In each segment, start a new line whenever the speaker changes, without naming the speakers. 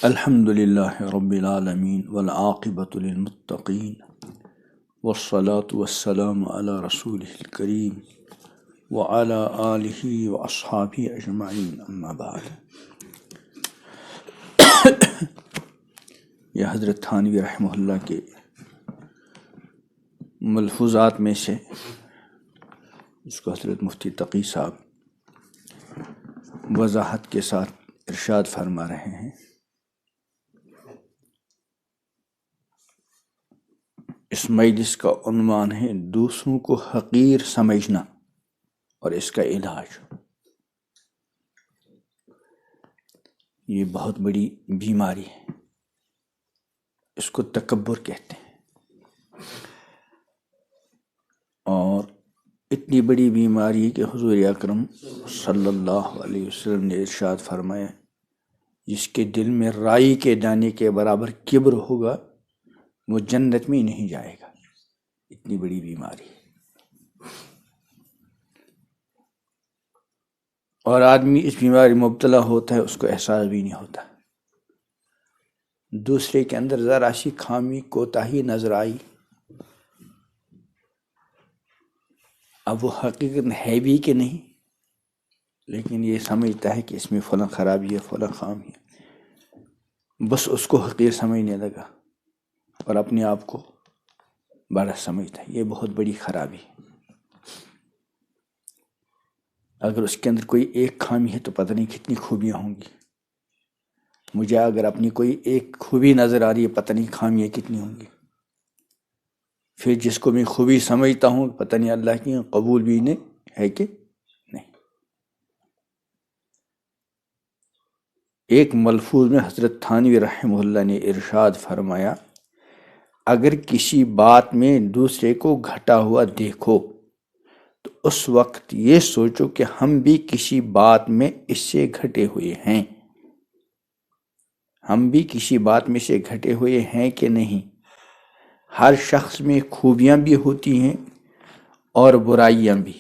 الحمد للہ رب العالمین والعاقبۃ للمتقین والصلاة والسلام علی رسولہ الکریم وعلی آلہ واصحابہ اجمعین اما بعد۔ یہ حضرت تھانوی رحمہ اللہ کے ملفوظات میں سے اس کو حضرت مفتی تقی صاحب وضاحت کے ساتھ ارشاد فرما رہے ہیں۔ اس مجلس کا عنوان ہے دوسروں کو حقیر سمجھنا اور اس کا علاج۔ یہ بہت بڑی بیماری ہے، اس کو تکبر کہتے ہیں، اور اتنی بڑی بیماری ہے کہ حضور اکرم صلی اللہ علیہ وسلم نے ارشاد فرمایا، جس کے دل میں رائی کے دانے کے برابر کبر ہوگا وہ جنت میں نہیں جائے گا۔ اتنی بڑی بیماری ہے، اور آدمی اس بیماری میں مبتلا ہوتا ہے، اس کو احساس بھی نہیں ہوتا۔ دوسرے کے اندر ذرا سی خامی کوتاہی نظر آئی، اب وہ حقیقت ہے بھی کہ نہیں، لیکن یہ سمجھتا ہے کہ اس میں فلاں خرابی ہے، فلاں خامی ہے، بس اس کو حقیر سمجھنے لگا اور اپنے آپ کو بڑا سمجھتا ہے۔ یہ بہت بڑی خرابی ہے۔ اگر اس کے اندر کوئی ایک خامی ہے تو پتہ نہیں کتنی خوبیاں ہوں گی۔ مجھے اگر اپنی کوئی ایک خوبی نظر آ رہی ہے، پتہ نہیں خامیاں کتنی ہوں گی۔ پھر جس کو میں خوبی سمجھتا ہوں، پتہ نہیں اللہ کی قبول بھی نہیں ہے کہ نہیں۔ ایک ملفوظ میں حضرت تھانوی رحمہ اللہ نے ارشاد فرمایا، اگر کسی بات میں دوسرے کو گھٹا ہوا دیکھو تو اس وقت یہ سوچو کہ ہم بھی کسی بات میں اس سے گھٹے ہوئے ہیں، ہم بھی کسی بات میں سے گھٹے ہوئے ہیں کہ نہیں۔ ہر شخص میں خوبیاں بھی ہوتی ہیں اور برائیاں بھی۔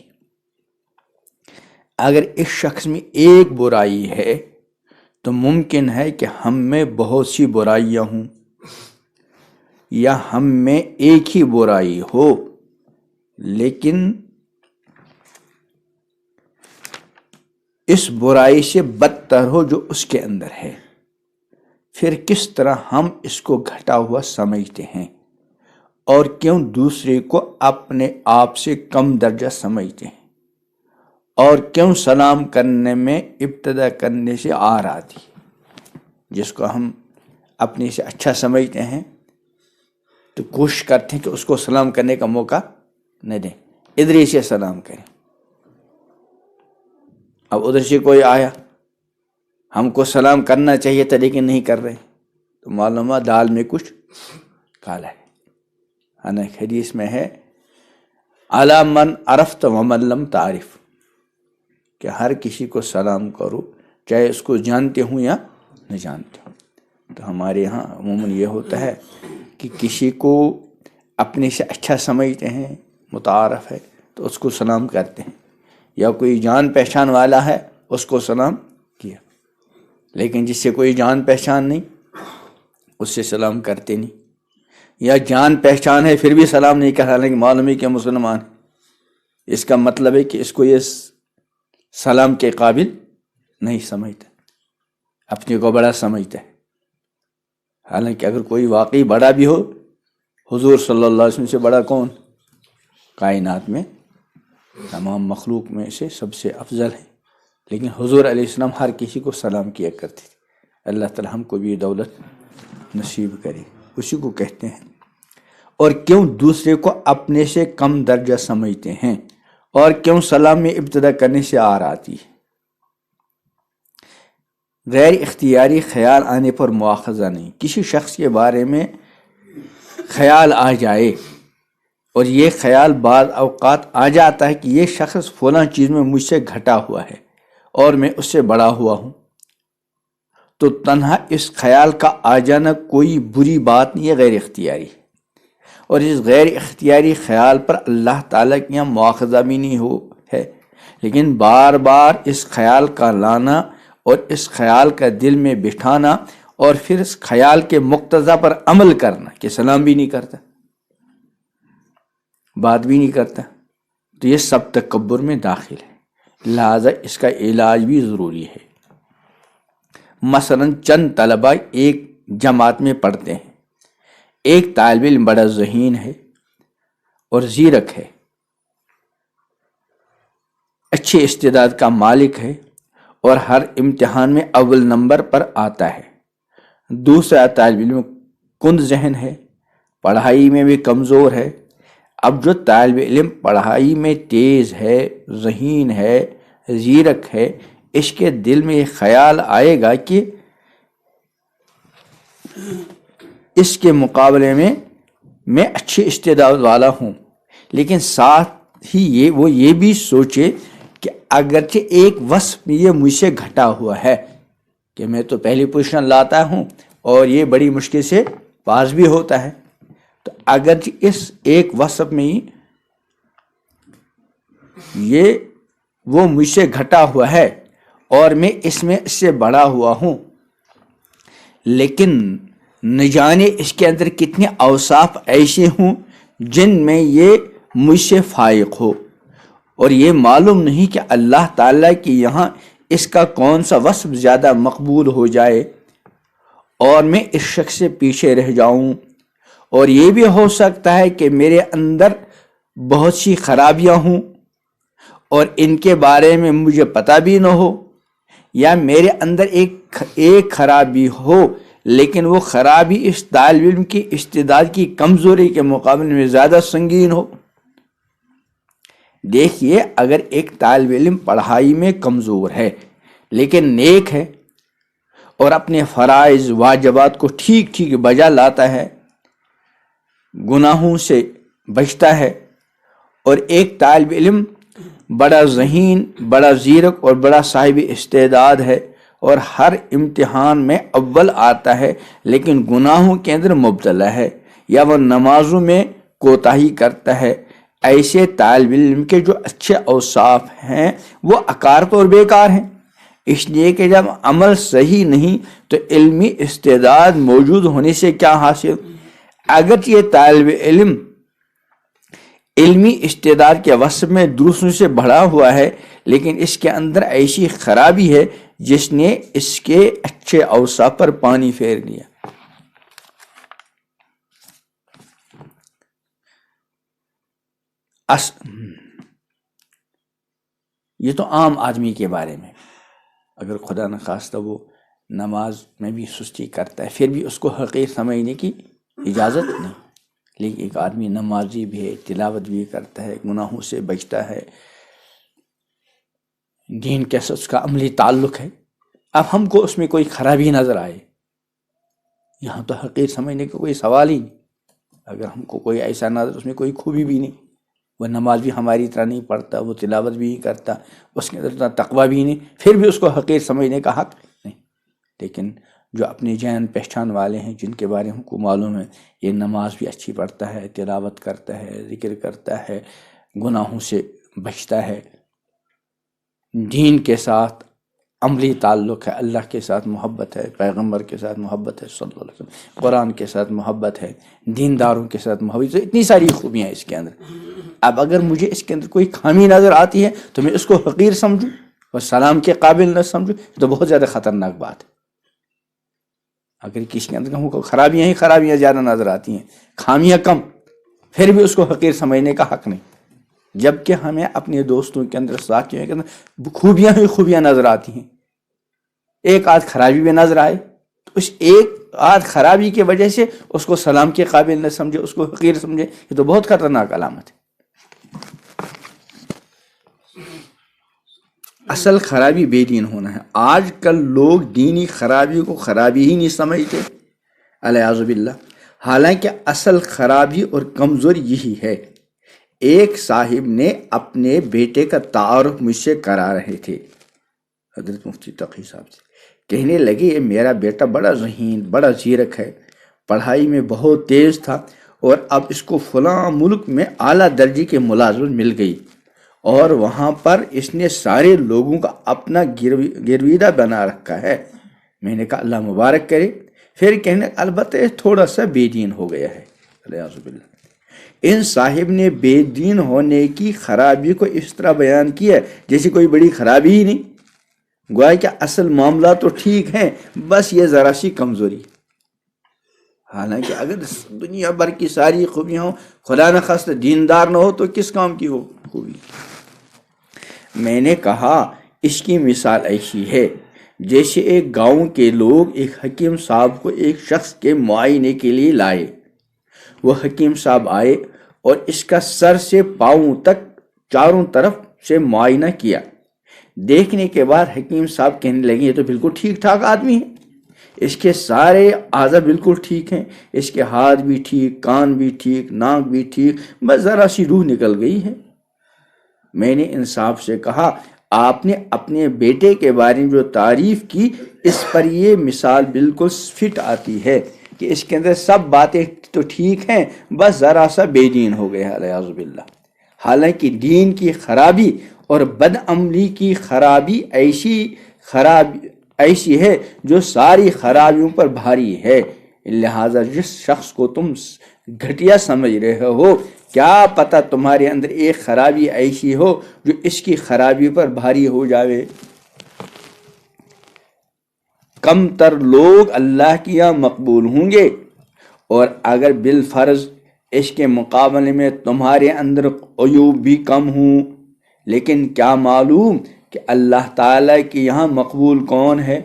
اگر اس شخص میں ایک برائی ہے تو ممکن ہے کہ ہم میں بہت سی برائیاں ہوں، یا ہم میں ایک ہی برائی ہو لیکن اس برائی سے بدتر ہو جو اس کے اندر ہے۔ پھر کس طرح ہم اس کو گھٹا ہوا سمجھتے ہیں، اور کیوں دوسرے کو اپنے آپ سے کم درجہ سمجھتے ہیں، اور کیوں سلام کرنے میں ابتدا کرنے سے آر آتی ہے۔ جس کو ہم اپنے سے اچھا سمجھتے ہیں تو کوشش کرتے ہیں کہ اس کو سلام کرنے کا موقع نہ دیں، ادھر ہی سے سلام کریں۔ اب ادھر سے کوئی آیا، ہم کو سلام کرنا چاہیے تھا لیکن نہیں کر رہے، تو معلوم ہے دال میں کچھ کالا ہے۔ حالانکہ حدیث میں ہے، علی من عرفت ومن لم تعرف، کہ ہر کسی کو سلام کرو چاہے اس کو جانتے ہوں یا نہ جانتے ہوں۔ تو ہمارے ہاں عموماً یہ ہوتا ہے کہ کسی کو اپنے سے اچھا سمجھتے ہیں، متعارف ہے، تو اس کو سلام کرتے ہیں، یا کوئی جان پہچان والا ہے اس کو سلام کیا، لیکن جس سے کوئی جان پہچان نہیں اس سے سلام کرتے نہیں، یا جان پہچان ہے پھر بھی سلام نہیں کرتا، لیکن معلوم ہے کہ مسلمان ہے، اس کا مطلب ہے کہ اس کو یہ سلام کے قابل نہیں سمجھتا، اپنے کو بڑا سمجھتا ہے۔ حالانکہ اگر کوئی واقعی بڑا بھی ہو، حضور صلی اللہ علیہ وسلم سے بڑا کون؟ کائنات میں تمام مخلوق میں سے سب سے افضل ہے، لیکن حضور علیہ السلام ہر کسی کو سلام کیا کرتے تھے۔ اللہ تعالی ہم کو بھی دولت نصیب کرے، اسی کو کہتے ہیں۔ اور کیوں دوسرے کو اپنے سے کم درجہ سمجھتے ہیں، اور کیوں سلام میں ابتدا کرنے سے آر آتی ہے۔ غیر اختیاری خیال آنے پر مواخذہ نہیں۔ کسی شخص کے بارے میں خیال آ جائے، اور یہ خیال بعض اوقات آ جاتا ہے کہ یہ شخص فلاں چیز میں مجھ سے گھٹا ہوا ہے اور میں اس سے بڑا ہوا ہوں، تو تنہا اس خیال کا آ جانا کوئی بری بات نہیں ہے، غیر اختیاری ہے، اور اس غیر اختیاری خیال پر اللہ تعالیٰ کے یہاں مواخذہ بھی نہیں ہو ہے، لیکن بار بار اس خیال کا لانا اور اس خیال کا دل میں بٹھانا اور پھر اس خیال کے مقتضا پر عمل کرنا کہ سلام بھی نہیں کرتا، بات بھی نہیں کرتا، تو یہ سب تکبر میں داخل ہے، لہذا اس کا علاج بھی ضروری ہے۔ مثلا چند طلبہ ایک جماعت میں پڑھتے ہیں، ایک طالب علم بڑا ذہین ہے اور زیرک ہے، اچھے استعداد کا مالک ہے اور ہر امتحان میں اول نمبر پر آتا ہے۔ دوسرا طالب علم کند ذہن ہے، پڑھائی میں بھی کمزور ہے۔ اب جو طالب علم پڑھائی میں تیز ہے، ذہین ہے، زیرک ہے، اس کے دل میں یہ خیال آئے گا کہ اس کے مقابلے میں اچھے استعداد والا ہوں، لیکن ساتھ ہی وہ یہ بھی سوچے کہ اگرچہ ایک وصف یہ مجھ سے گھٹا ہوا ہے کہ میں تو پہلی پوزیشن لاتا ہوں اور یہ بڑی مشکل سے پاس بھی ہوتا ہے، تو اگرچہ اس ایک وصف میں ہی یہ وہ مجھ سے گھٹا ہوا ہے اور میں اس سے بڑا ہوا ہوں، لیکن نہ جانے اس کے اندر کتنے اوصاف ایسے ہوں جن میں یہ مجھ سے فائق ہو، اور یہ معلوم نہیں کہ اللہ تعالیٰ کی یہاں اس کا کون سا وصف زیادہ مقبول ہو جائے اور میں اس شخص سے پیچھے رہ جاؤں۔ اور یہ بھی ہو سکتا ہے کہ میرے اندر بہت سی خرابیاں ہوں اور ان کے بارے میں مجھے پتہ بھی نہ ہو، یا میرے اندر ایک خرابی ہو لیکن وہ خرابی اس طالب علم کی استعداد کی کمزوری کے مقابلے میں زیادہ سنگین ہو۔ دیکھیے، اگر ایک طالب علم پڑھائی میں کمزور ہے لیکن نیک ہے اور اپنے فرائض واجبات کو ٹھیک بجا لاتا ہے، گناہوں سے بچتا ہے، اور ایک طالب علم بڑا ذہین، بڑا زیرک اور بڑا صاحب استعداد ہے اور ہر امتحان میں اول آتا ہے لیکن گناہوں کے اندر مبتلا ہے یا وہ نمازوں میں کوتاہی کرتا ہے، ایسے طالب علم کے جو اچھے اوصاف ہیں وہ اکارت اور بیکار ہیں، اس لیے کہ جب عمل صحیح نہیں تو علمی استعداد موجود ہونے سے کیا حاصل۔ اگرچہ یہ طالب علم علمی استعداد کے وصف میں دوسروں سے بڑھا ہوا ہے، لیکن اس کے اندر ایسی خرابی ہے جس نے اس کے اچھے اوصاف پر پانی پھیر دیا۔ یہ تو عام آدمی کے بارے میں، اگر خدا نخواستہ وہ نماز میں بھی سستی کرتا ہے پھر بھی اس کو حقیر سمجھنے کی اجازت نہیں، لیکن ایک آدمی نمازی بھی ہے، تلاوت بھی کرتا ہے، گناہوں سے بچتا ہے، دین کے ساتھ اس کا عملی تعلق ہے، اب ہم کو اس میں کوئی خرابی نظر آئے، یہاں تو حقیر سمجھنے کا کوئی سوال ہی نہیں۔ اگر ہم کو کوئی ایسا نظر، اس میں کوئی خوبی بھی نہیں، وہ نماز بھی ہماری طرح نہیں پڑھتا، وہ تلاوت بھی نہیں کرتا، اس کے اندر اتنا تقویٰ بھی نہیں، پھر بھی اس کو حقیر سمجھنے کا حق نہیں۔ لیکن جو اپنی جان پہچان والے ہیں، جن کے بارے میں ہم کو معلوم ہے یہ نماز بھی اچھی پڑھتا ہے، تلاوت کرتا ہے، ذکر کرتا ہے، گناہوں سے بچتا ہے، دین کے ساتھ عملی تعلق ہے، اللہ کے ساتھ محبت ہے، پیغمبر کے ساتھ محبت ہے صلی اللہ علیہ وسلم، قرآن کے ساتھ محبت ہے، دینداروں کے ساتھ محبت ہے، اتنی ساری خوبیاں ہیں اس کے اندر۔ اب اگر مجھے اس کے اندر کوئی خامی نظر آتی ہے تو میں اس کو حقیر سمجھوں اور سلام کے قابل نہ سمجھوں، تو بہت زیادہ خطرناک بات ہے۔ اگر کسی کے اندر ہم کو خرابیاں زیادہ نظر آتی ہیں، خامیاں کم، پھر بھی اس کو حقیر سمجھنے کا حق نہیں، جبکہ ہمیں اپنے دوستوں کے اندر، ساتھیوں کے اندر خوبیاں نظر آتی ہیں۔ ایک آدھ خرابی بھی نظر آئے تو اس ایک آدھ خرابی کی وجہ سے اس کو سلام کے قابل نہ سمجھے، اس کو حقیر سمجھے، یہ تو بہت خطرناک علامت ہے۔ اصل خرابی بے دین ہونا ہے۔ آج کل لوگ دینی خرابی کو خرابی ہی نہیں سمجھتے، الیاذ باللہ، حالانکہ اصل خرابی اور کمزوری یہی ہے۔ ایک صاحب نے اپنے بیٹے کا تعارف مجھ سے کرا رہے تھے، حضرت مفتی تقی صاحب سے، کہنے لگے یہ میرا بیٹا بڑا ذہین، بڑا زیرک ہے، پڑھائی میں بہت تیز تھا، اور اب اس کو فلاں ملک میں اعلیٰ درجے کی ملازمت مل گئی، اور وہاں پر اس نے سارے لوگوں کا اپنا گرویدہ بنا رکھا ہے، میں نے کہا اللہ مبارک کرے. پھر کہنے البتہ تھوڑا سا بے دین ہو گیا ہے. الیاذ باللہ. ان صاحب نے بے دین ہونے کی خرابی کو اس طرح بیان کیا جیسے کوئی بڑی خرابی ہی نہیں. گویا کہ اصل معاملہ تو ٹھیک ہیں، بس یہ ذرا سی کمزوری. حالانکہ اگر دنیا بھر کی ساری خوبیاں ہوں، خدا نخواستہ دیندار نہ ہو تو کس کام کی ہو خوبی. میں نے کہا اس کی مثال ایسی ہے جیسے ایک گاؤں کے لوگ ایک حکیم صاحب کو ایک شخص کے معائنے کے لیے لائے. وہ حکیم صاحب آئے اور اس کا سر سے پاؤں تک چاروں طرف سے معائنہ کیا. دیکھنے کے بعد حکیم صاحب کہنے لگے یہ تو بالکل ٹھیک ٹھاک آدمی ہے، اس کے سارے اعضاء بالکل ٹھیک ہیں، اس کے ہاتھ بھی ٹھیک، کان بھی ٹھیک، ناک بھی ٹھیک، بس ذرا سی روح نکل گئی ہے. میں نے انصاف سے کہا آپ نے اپنے بیٹے کے بارے میں جو تعریف کی اس پر یہ مثال بالکل فٹ آتی ہے کہ اس کے اندر سب باتیں تو ٹھیک ہیں، بس ذرا سا بے دین ہو گیا الیاذ باللہ. حالانکہ دین کی خرابی اور بد عملی کی خرابی ایسی ہے جو ساری خرابیوں پر بھاری ہے. لہذا جس شخص کو تم گھٹیا سمجھ رہے ہو، کیا پتہ تمہارے اندر ایک خرابی ایسی ہو جو اس کی خرابی پر بھاری ہو جاوے. کم تر لوگ اللہ کی یہاں مقبول ہوں گے، اور اگر بالفرض اس کے مقابلے میں تمہارے اندر عیوب بھی کم ہوں، لیکن کیا معلوم کہ اللہ تعالیٰ کے یہاں مقبول کون ہے.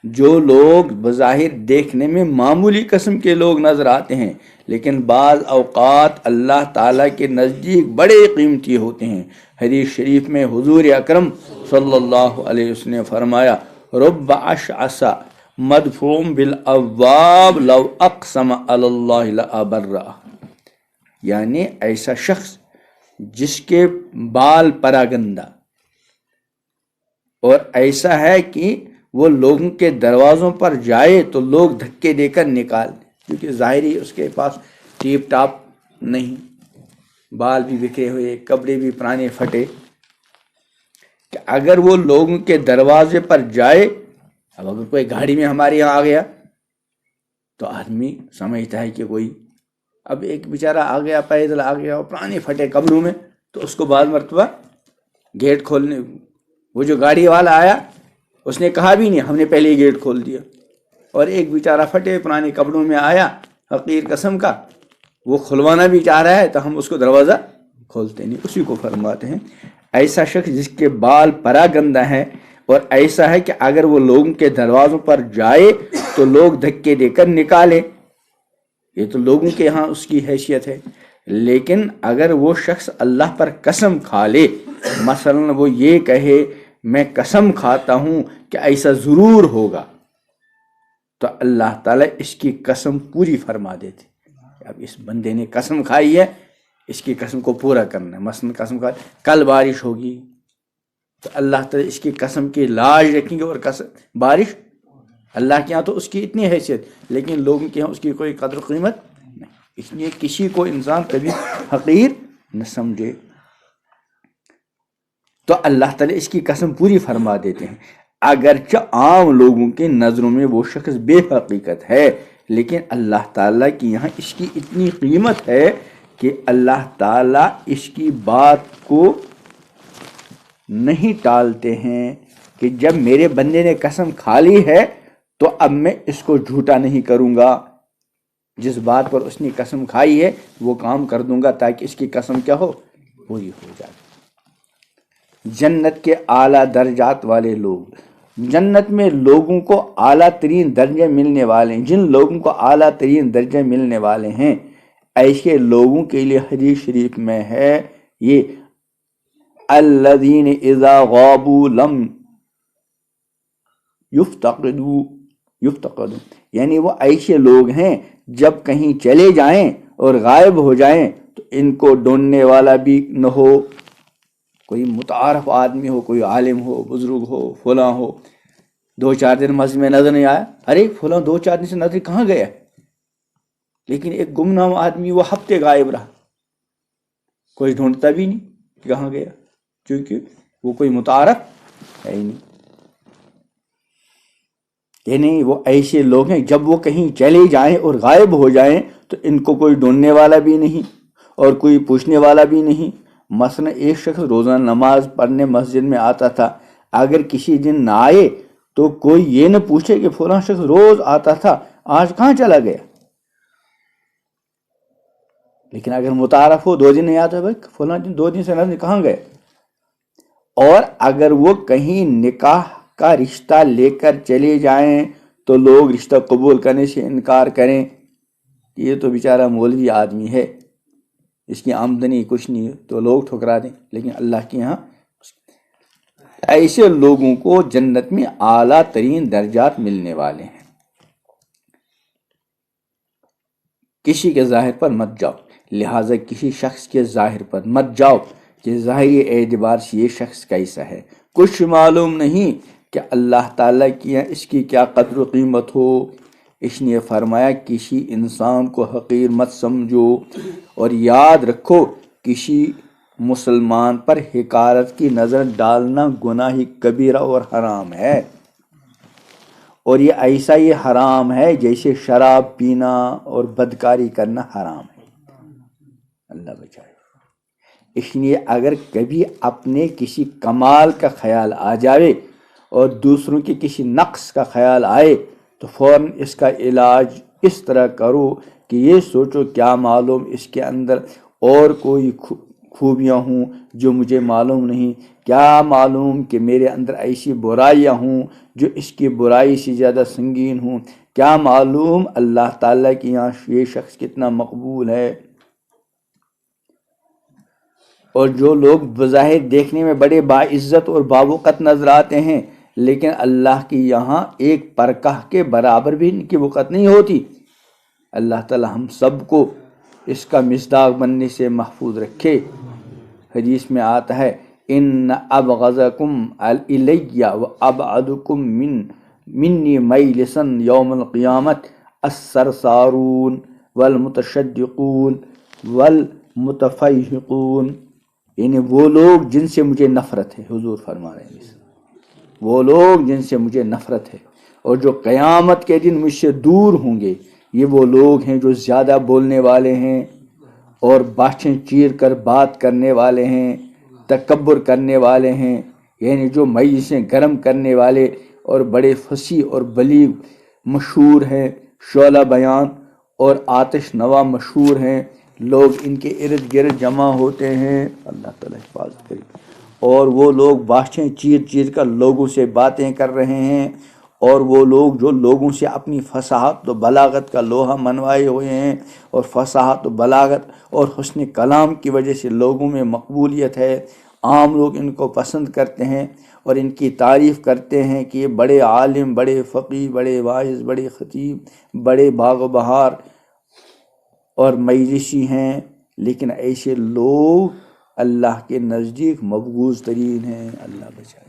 جو لوگ بظاہر دیکھنے میں معمولی قسم کے لوگ نظر آتے ہیں لیکن بعض اوقات اللہ تعالیٰ کے نزدیک بڑے قیمتی ہوتے ہیں. حدیث شریف میں حضور اکرم صلی اللہ علیہ وسلم نے فرمایا رب اشعث مدفوع بالابواب لو اقسم علی اللہ لابرہ. یعنی ایسا شخص جس کے بال پراگندہ اور ایسا ہے کہ وہ لوگوں کے دروازوں پر جائے تو لوگ دھکے دے کر نکال دیں، کیونکہ ظاہری اس کے پاس ٹیپ ٹاپ نہیں، بال بھی بکھرے ہوئے، کپڑے بھی پرانے پھٹے، کہ اگر وہ لوگوں کے دروازے پر جائے. اب اگر کوئی گاڑی میں ہمارے یہاں آ گیا تو آدمی سمجھتا ہے کہ کوئی، اب ایک بیچارہ آ گیا پیدل آ گیا اور پرانے پھٹے کپڑوں میں، تو اس کو بعض مرتبہ گیٹ کھولنے، وہ جو گاڑی والا آیا اس نے کہا بھی نہیں، ہم نے پہلے ہی گیٹ کھول دیا. اور ایک بیچارہ پھٹے پرانے کپڑوں میں آیا حقیر قسم کا، وہ کھلوانا بھی چاہ رہا ہے تو ہم اس کو دروازہ کھولتے نہیں. اسی کو فرماتے ہیں ایسا شخص جس کے بال پراگندہ ہیں اور ایسا ہے کہ اگر وہ لوگوں کے دروازوں پر جائے تو لوگ دھکے دے کر نکالے. یہ تو لوگوں کے ہاں اس کی حیثیت ہے. لیکن اگر وہ شخص اللہ پر قسم کھا لے، مثلا وہ یہ کہے میں قسم کھاتا ہوں کہ ایسا ضرور ہوگا، تو اللہ تعالیٰ اس کی قسم پوری فرما دیتے. اب اس بندے نے قسم کھائی ہے، اس کی قسم کو پورا کرنا ہے. مثلا قسم کھا کل بارش ہوگی تو اللہ تعالیٰ اس کی قسم کی لاج رکھیں گے، اور قسم بارش اللہ کے ہاں تو اس کی اتنی حیثیت، لیکن لوگوں کے ہاں اس کی کوئی قدر و قیمت نہیں. اس لیے کسی کو انسان کبھی حقیر نہ سمجھے. تو اللہ تعالیٰ اس کی قسم پوری فرما دیتے ہیں. اگرچہ عام لوگوں کے نظروں میں وہ شخص بے حقیقت ہے، لیکن اللہ تعالیٰ کی یہاں اس کی اتنی قیمت ہے کہ اللہ تعالیٰ اس کی بات کو نہیں ٹالتے ہیں کہ جب میرے بندے نے قسم کھا لی ہے تو اب میں اس کو جھوٹا نہیں کروں گا. جس بات پر اس نے قسم کھائی ہے وہ کام کر دوں گا تاکہ اس کی قسم کیا ہو، پوری ہو جائے. جنت کے اعلیٰ درجات والے لوگ، جنت میں لوگوں کو اعلیٰ ترین درجے ملنے والے ہیں. جن لوگوں کو اعلیٰ ترین درجے ملنے والے ہیں ایسے لوگوں کے لیے حدیث شریف میں ہے یہ الذین اذا غابوا لم یفتقدوا، یعنی وہ ایسے لوگ ہیں جب کہیں چلے جائیں اور غائب ہو جائیں تو ان کو ڈھونڈنے والا بھی نہ ہو. کوئی متعارف آدمی ہو، کوئی عالم ہو، بزرگ ہو، فلاں ہو، 2-4 دن مسجد میں نظر نہیں آیا، ارے فلاں 2-4 دن سے نظر کہاں گیا. لیکن ایک گمنام آدمی وہ ہفتے غائب رہا، کوئی ڈھونڈتا بھی نہیں کہ کہاں گیا، کیونکہ وہ کوئی متعارف ہے ہی نہیں. یعنی وہ ایسے لوگ ہیں جب وہ کہیں چلے جائیں اور غائب ہو جائیں تو ان کو کوئی ڈھونڈنے والا بھی نہیں اور کوئی پوچھنے والا بھی نہیں. مثلا ایک شخص روزانہ نماز پڑھنے مسجد میں آتا تھا، اگر کسی دن نہ آئے تو کوئی یہ نہ پوچھے کہ فلاں شخص روز آتا تھا آج کہاں چلا گیا. لیکن اگر متعارف ہو 2 دن نہیں آتا، بھائی فلاں دن 2 دن سے نہ کہاں گئے. اور اگر وہ کہیں نکاح کا رشتہ لے کر چلے جائیں تو لوگ رشتہ قبول کرنے سے انکار کریں. یہ تو بیچارہ مولوی آدمی ہے، اس کی آمدنی کچھ نہیں تو لوگ ٹھکرا دیں. لیکن اللہ کے یہاں ایسے لوگوں کو جنت میں اعلیٰ ترین درجات ملنے والے ہیں. کسی کے ظاہر پر مت جاؤ، لہٰذا کسی شخص کے ظاہر پر مت جاؤ کہ ظاہری اعتبار سے یہ شخص کیسا ہے. کچھ معلوم نہیں کہ اللہ تعالیٰ کی اس کی کیا قدر و قیمت ہو. اس نے فرمایا کسی انسان کو حقیر مت سمجھو، اور یاد رکھو کسی مسلمان پر حقارت کی نظر ڈالنا گناہ کبیرہ اور حرام ہے. اور یہ ایسا ہی حرام ہے جیسے شراب پینا اور بدکاری کرنا حرام ہے. اللہ بچائے. اس لیے اگر کبھی اپنے کسی کمال کا خیال آ جائے اور دوسروں کے کسی نقص کا خیال آئے تو فوراً اس کا علاج اس طرح کرو کہ یہ سوچو کیا معلوم اس کے اندر اور کوئی خوبیاں ہوں جو مجھے معلوم نہیں، کیا معلوم کہ میرے اندر ایسی برائیاں ہوں جو اس کی برائی سے زیادہ سنگین ہوں، کیا معلوم اللہ تعالیٰ کے یہاں یہ شخص کتنا مقبول ہے. اور جو لوگ بظاہر دیکھنے میں بڑے باعزت اور باوقت نظر آتے ہیں لیکن اللہ کی یہاں ایک پرکہ کے برابر بھی ان کی وقت نہیں ہوتی. اللہ تعالی ہم سب کو اس کا مصداق بننے سے محفوظ رکھے. حدیث میں آتا ہے ان ابغضکم الی وابعدکم منی مجلسا یوم القیامت الثرثارون والمتشدقون والمتفیہقون. یعنی وہ لوگ جن سے مجھے نفرت ہے، حضور فرما رہے ہیں وہ لوگ جن سے مجھے نفرت ہے اور جو قیامت کے دن مجھ سے دور ہوں گے، یہ وہ لوگ ہیں جو زیادہ بولنے والے ہیں اور باچھیں چیر کر بات کرنے والے ہیں، تکبر کرنے والے ہیں. یعنی جو مجلسیں گرم کرنے والے اور بڑے فصیح اور بلیغ مشہور ہیں، شعلہ بیان اور آتش نوا مشہور ہیں، لوگ ان کے ارد گرد جمع ہوتے ہیں. اللہ تعالیٰ حفاظت کرے. اور وہ لوگ باچھیں چیر چیر کر لوگوں سے باتیں کر رہے ہیں، اور وہ لوگ جو لوگوں سے اپنی فصاحت و بلاغت کا لوہا منوائے ہوئے ہیں، اور فصاحت و بلاغت اور حسن کلام کی وجہ سے لوگوں میں مقبولیت ہے. عام لوگ ان کو پسند کرتے ہیں اور ان کی تعریف کرتے ہیں کہ یہ بڑے عالم، بڑے فقیہ، بڑے واعظ، بڑے خطیب، بڑے باغ و بہار اور مجلسی ہیں. لیکن ایسے لوگ اللہ کے نزدیک مبغوض ترین ہیں. اللہ بچائے.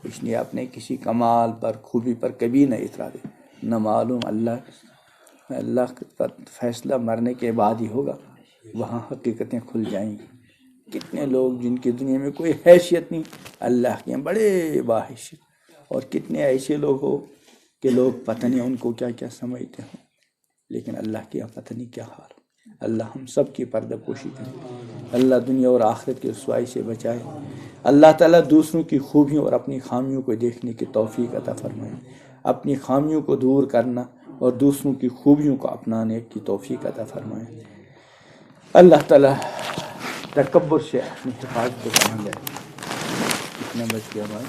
اس لیے اپنے کسی کمال پر، خوبی پر کبھی نہ اترا دے. نہ معلوم اللہ کا فیصلہ مرنے کے بعد ہی ہوگا، وہاں حقیقتیں کھل جائیں گی. کتنے لوگ جن کی دنیا میں کوئی حیثیت نہیں، اللہ کے بڑے باحثیت، اور کتنے ایسے لوگ ہو کہ لوگ پتہ نہیں ان کو کیا کیا سمجھتے ہوں، لیکن اللہ کے پتہ نہیں کیا حال. اللہ ہم سب کی پردہ پوشی کرے. اللہ دنیا اور آخرت کی رسوائی سے بچائے. اللہ تعالیٰ دوسروں کی خوبیوں اور اپنی خامیوں کو دیکھنے کی توفیق عطا فرمائے. اپنی خامیوں کو دور کرنا اور دوسروں کی خوبیوں کو اپنانے کی توفیق عطا فرمائے. اللہ تعالیٰ تکبر سے اپنی حفاظت کو کرنا جائے. کتنا بچ گیا بھائی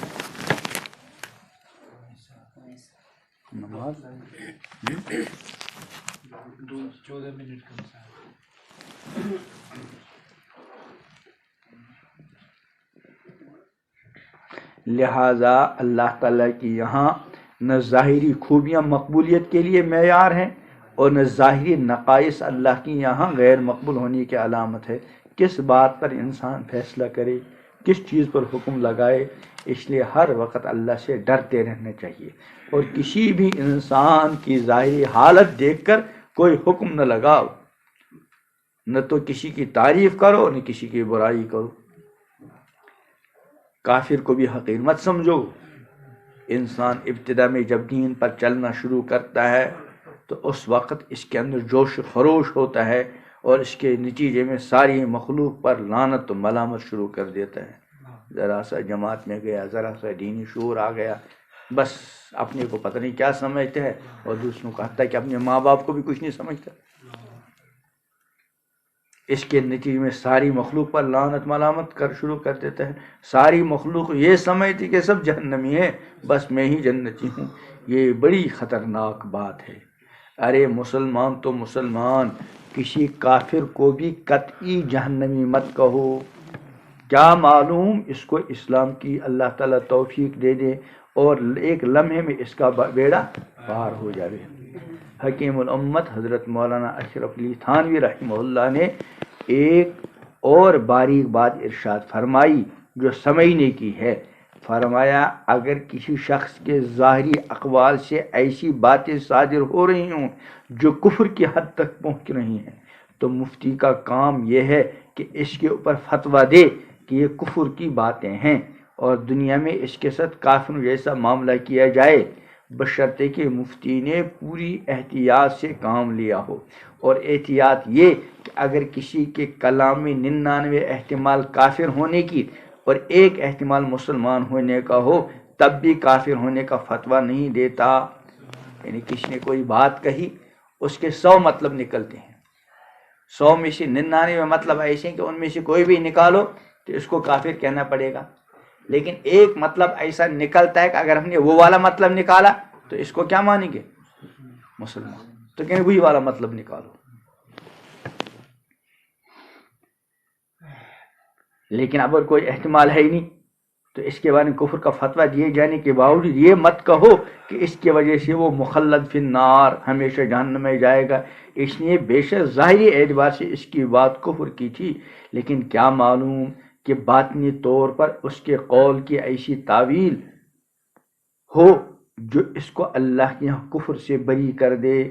نماز؟ 14 منٹ کا. لہٰذا اللہ تعالیٰ کی یہاں نہ ظاہری خوبیاں مقبولیت کے لیے معیار ہیں اور نہ ظاہری نقائص اللہ کی یہاں غیر مقبول ہونے کی علامت ہے. کس بات پر انسان فیصلہ کرے، کس چیز پر حکم لگائے، اس لیے ہر وقت اللہ سے ڈرتے رہنا چاہیے. اور کسی بھی انسان کی ظاہری حالت دیکھ کر کوئی حکم نہ لگاؤ، نہ تو کسی کی تعریف کرو نہ کسی کی برائی کرو. کافر کو بھی حقیر مت سمجھو، انسان ابتدا میں جب دین پر چلنا شروع کرتا ہے تو اس وقت اس کے اندر جوش و خروش ہوتا ہے اور اس کے نتیجے میں ساری مخلوق پر لعنت و ملامت شروع کر دیتا ہے. ذرا سا جماعت میں گیا، ذرا سا دینی شعور آ گیا، بس اپنے کو پتہ نہیں کیا سمجھتا ہے اور دوسروں کو حتیٰ کہ اپنے ماں باپ کو بھی کچھ نہیں سمجھتا. اس کے نتیجے میں ساری مخلوق پر لعنت ملامت کر شروع کر دیتا ہے. ساری مخلوق یہ سمجھتی کہ سب جہنمی ہیں، بس میں ہی جنتی ہوں. یہ بڑی خطرناک بات ہے. ارے مسلمان تو مسلمان، کسی کافر کو بھی قطعی جہنمی مت کہو. کیا معلوم اس کو اسلام کی اللہ تعالیٰ توفیق دے دے اور ایک لمحے میں اس کا بیڑا پار ہو جائے. حکیم الامت حضرت مولانا اشرف علی تھانوی رحمہ اللہ نے ایک اور باریک بات ارشاد فرمائی جو سمجھنے کی ہے. فرمایا اگر کسی شخص کے ظاہری اقوال سے ایسی باتیں صادر ہو رہی ہوں جو کفر کی حد تک پہنچ رہی ہیں تو مفتی کا کام یہ ہے کہ اس کے اوپر فتویٰ دے کہ یہ کفر کی باتیں ہیں اور دنیا میں اس کے ساتھ کافروں جیسا معاملہ کیا جائے، بشرطے کہ مفتی نے پوری احتیاط سے کام لیا ہو. اور احتیاط یہ کہ اگر کسی کے کلام میں 99 احتمال کافر ہونے کی اور ایک احتمال مسلمان ہونے کا ہو تب بھی کافر ہونے کا فتویٰ نہیں دیتا. یعنی کسی نے کوئی بات کہی، اس کے 100 مطلب نکلتے ہیں، 100 میں سے 99 مطلب ایسے ہیں کہ ان میں سے کوئی بھی نکالو تو اس کو کافر کہنا پڑے گا. لیکن ایک مطلب ایسا نکلتا ہے کہ اگر ہم نے وہ والا مطلب نکالا تو اس کو کیا مانیں گے؟ مسلمان. تو کہیں وہی والا مطلب نکالو. لیکن اگر کوئی احتمال ہے ہی نہیں تو اس کے بارے میں کفر کا فتویٰ دیے جانے کے باوجود یہ مت کہو کہ اس کی وجہ سے وہ مخلد فی النار، ہمیشہ جہنم میں جائے گا. اس نے بے شک ظاہری اعتبار سے اس کی بات کفر کی تھی، لیکن کیا معلوم کہ باطنی طور پر اس کے قول کی ایسی تعویل ہو جو اس کو اللہ کے یہاں کفر سے بری کر دے.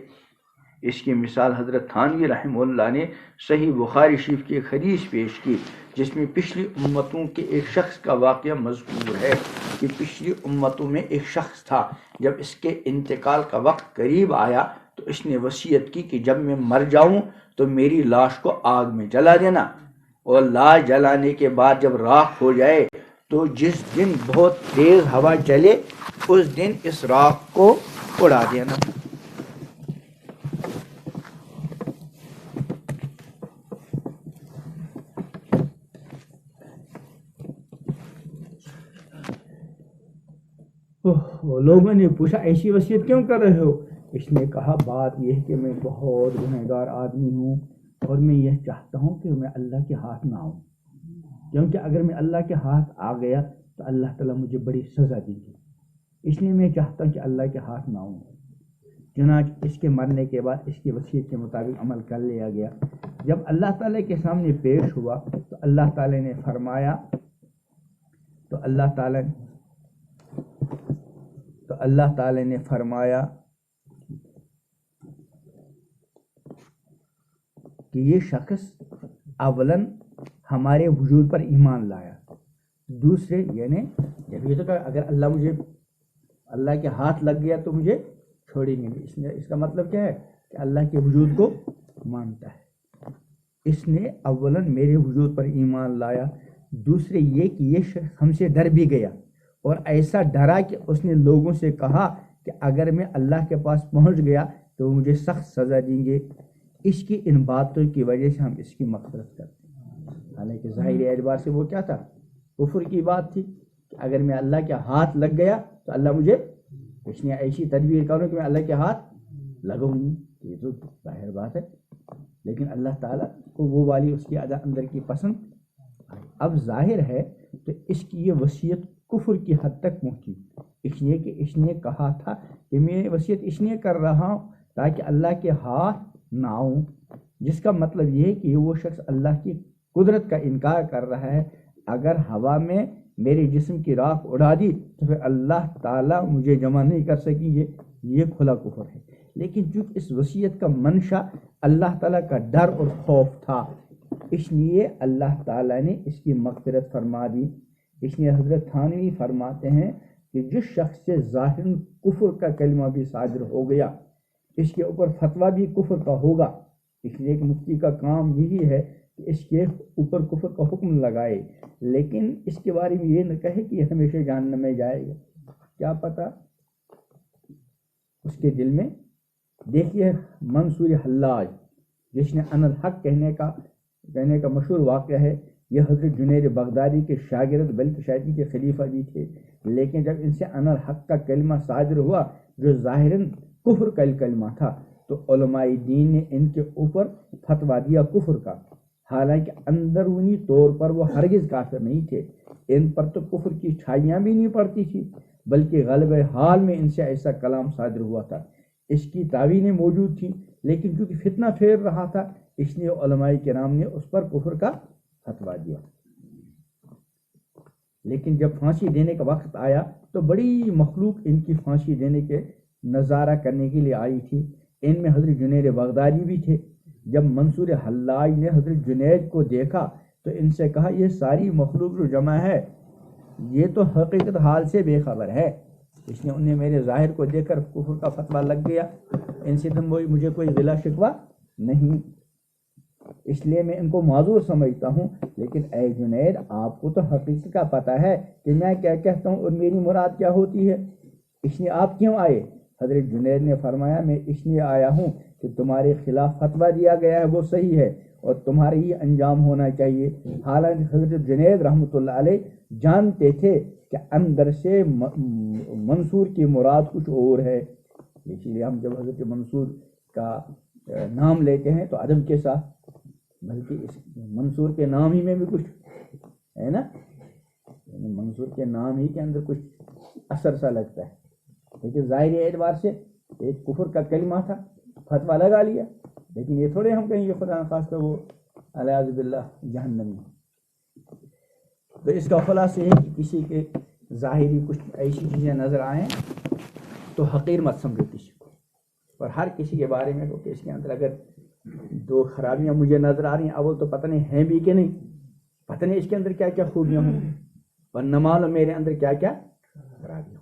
اس کی مثال حضرت تھانوی رحمہ اللہ نے صحیح بخاری شریف کی ایک حدیث پیش کی جس میں پچھلی امتوں کے ایک شخص کا واقعہ مذکور ہے کہ پچھلی امتوں میں ایک شخص تھا، جب اس کے انتقال کا وقت قریب آیا تو اس نے وصیت کی کہ جب میں مر جاؤں تو میری لاش کو آگ میں جلا دینا اور لاش جلانے کے بعد جب راکھ ہو جائے تو جس دن بہت تیز ہوا چلے اس دن اس راکھ کو اڑا دینا. لوگوں نے پوچھا ایسی وصیت کیوں کر رہے ہو؟ اس نے کہا بات یہ ہے کہ میں بہت گنہگار آدمی ہوں اور میں یہ چاہتا ہوں کہ میں اللہ کے ہاتھ نہ آؤں، کیونکہ اگر میں اللہ کے ہاتھ آ گیا تو اللہ تعالیٰ مجھے بڑی سزا دے گی، اس لیے میں چاہتا ہوں کہ اللہ کے ہاتھ نہ آؤں. چنانچہ اس کے مرنے کے بعد اس کی وصیت کے مطابق عمل کر لیا گیا. جب اللہ تعالیٰ کے سامنے پیش ہوا تو اللہ تعالیٰ نے فرمایا کہ یہ شخص اولاً ہمارے وجود پر ایمان لایا، دوسرے یعنی جب یہ تو کہ اگر اللہ کے ہاتھ لگ گیا تو مجھے چھوڑیں گے نہیں. اس کا مطلب کیا ہے کہ اللہ کے وجود کو مانتا ہے. اس نے اولاً میرے وجود پر ایمان لایا، دوسرے یہ کہ یہ شخص ہم سے ڈر بھی گیا اور ایسا ڈرا کہ اس نے لوگوں سے کہا کہ اگر میں اللہ کے پاس پہنچ گیا تو وہ مجھے سخت سزا دیں گے. اس کی ان باتوں کی وجہ سے ہم اس کی مغفرت کرتے ہیں. حالانکہ ظاہری اعتبار سے وہ کیا تھا؟ کفر کی بات تھی کہ اگر میں اللہ کے ہاتھ لگ گیا تو اللہ مجھے، اس نے ایسی تدبیر کروں کہ میں اللہ کے ہاتھ لگوں گی، یہ تو ظاہر بات ہے. لیکن اللہ تعالیٰ کو وہ والی اس کی اندر کی پسند آئی. اب ظاہر ہے تو اس کی یہ وصیت کفر کی حد تک پہنچی، اس لیے کہ اس نے کہا تھا کہ میں وصیت اس لیے کر رہا ہوں تاکہ اللہ کے ہاتھ نہ آؤں، جس کا مطلب یہ ہے کہ وہ شخص اللہ کی قدرت کا انکار کر رہا ہے. اگر ہوا میں میرے جسم کی راکھ اڑا دی تو پھر اللہ تعالیٰ مجھے جمع نہیں کر سکیں گے، یہ کھلا کفر ہے. لیکن چونکہ اس وصیت کا منشا اللہ تعالیٰ کا ڈر اور خوف تھا، اس لیے اللہ تعالیٰ نے اس کی مغفرت فرما دی. اس لیے حضرت تھانوی فرماتے ہیں کہ جس شخص سے ظاہراً کفر کا کلمہ بھی صادر ہو گیا اس کے اوپر فتویٰ بھی کفر کا ہوگا، اس لیے کہ مفتی کا کام یہی ہے کہ اس کے اوپر کفر کا حکم لگائے، لیکن اس کے بارے میں یہ نہ کہے کہ یہ ہمیشہ جہنم میں جائے گا، کیا پتہ اس کے دل میں۔ دیکھیے منصور حلاج جس نے ان الحق کہنے کا مشہور واقعہ ہے، یہ حضرت جنید بغدادی کے شاگرد بلکہ شاید ان کے خلیفہ بھی تھے، لیکن جب ان سے ان الحق کا کلمہ صادر ہوا جو ظاہراً کفر کا کلمہ تھا تو علماء دین نے ان کے اوپر فتویٰ دیا کفر کا، حالانکہ اندرونی طور پر وہ ہرگز کافر نہیں تھے، ان پر تو کفر کی چھائیاں بھی نہیں پڑتی تھی، بلکہ غالب حال میں ان سے ایسا کلام صادر ہوا تھا، اس کی تعویلیں موجود تھیں، لیکن چونکہ فتنہ پھیر رہا تھا اس لیے علماء کرام نے اس پر کفر کا فتویٰ دیا۔ لیکن جب پھانسی دینے کا وقت آیا تو بڑی مخلوق ان کی پھانسی دینے کے نظارہ کرنے کے لیے آئی تھی، ان میں حضرت جنید بغدادی بھی تھے۔ جب منصور حلاج نے حضرت جنید کو دیکھا تو ان سے کہا یہ ساری مخلوق جو جمع ہے یہ تو حقیقت حال سے بے خبر ہے، اس نے انہیں میرے ظاہر کو دیکھ کر کفر کا فتویٰ لگ گیا، ان سے تو مجھے کوئی گلہ شکوہ نہیں، اس لیے میں ان کو معذور سمجھتا ہوں، لیکن اے جنید آپ کو تو حقیقت کا پتہ ہے کہ میں کیا کہتا ہوں اور میری مراد کیا ہوتی ہے، اس لیے آپ کیوں آئے؟ حضرت جنید نے فرمایا میں اس لیے آیا ہوں کہ تمہارے خلاف فتویٰ دیا گیا ہے وہ صحیح ہے اور تمہارا یہ انجام ہونا چاہیے، حالانکہ حضرت جنید رحمۃ اللہ علیہ جانتے تھے کہ اندر سے منصور کی مراد کچھ اور ہے، اسی لیے ہم جب حضرت منصور کا نام لیتے ہیں تو ادب کے ساتھ، بلکہ اس منصور کے نام ہی میں بھی کچھ ہے نا، منصور کے نام ہی کے اندر کچھ اثر سا لگتا ہے، لیکن ظاہری اعتبار سے ایک کفر کا کلمہ تھا، فتویٰ لگا لیا، لیکن یہ تھوڑے ہم کہیں گے خدا نخواستہ وہ الیاذ باللہ جہنمی۔ تو اس کا خلاصہ ہے کہ کسی کے ظاہری کچھ ایسی چیزیں نظر آئیں تو حقیر مت سمجھو کسی کو، اور ہر کسی کے بارے میں کہ اس کے اندر اگر دو خرابیاں مجھے نظر آ رہی ہیں، اول تو پتہ نہیں ہیں بھی کہ نہیں، پتہ نہیں اس کے اندر کیا کیا خوبیاں ہوں، اور نہ معلوم میرے اندر کیا کیا خرابیاں،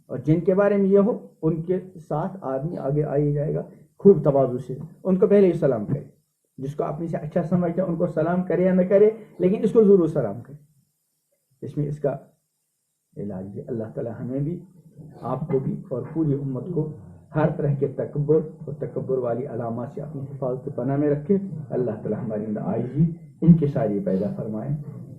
اور جن کے بارے میں یہ ہو ان کے ساتھ آدمی آگے آ ہی جائے گا خوب تواضع سے، ان کو پہلے ہی سلام کرے، جس کو اپنی سے اچھا سمجھتا ہے ان کو سلام کرے یا نہ کرے لیکن اس کو ضرور سلام کرے، اس میں اس کا علاج ہے۔ اللہ تعالی ہمیں بھی آپ کو بھی اور پوری امت کو ہر طرح کے تکبر اور تکبر والی علامات سے اپنی حفاظت پناہ میں رکھے، اللہ تعالی ہمارے اندر عاجزی انکساری پیدا فرمائے،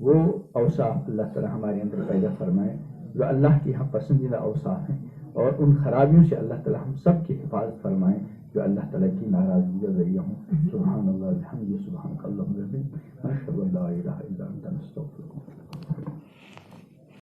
وہ اوصاف اللہ تعالی ہمارے اندر پیدا فرمائے جو اللہ کی ہم پسندیدہ اوصاف ہیں، اور ان خرابیوں سے اللہ تعالی ہم سب کی حفاظت فرمائے جو اللہ تعالی کی ناراضگی کا ذریعہ ہوں۔ سبحان اللہ الحمد سبحانک اللہم وبحمدک، اشہد ان لا الہ الا انت، استغفرک۔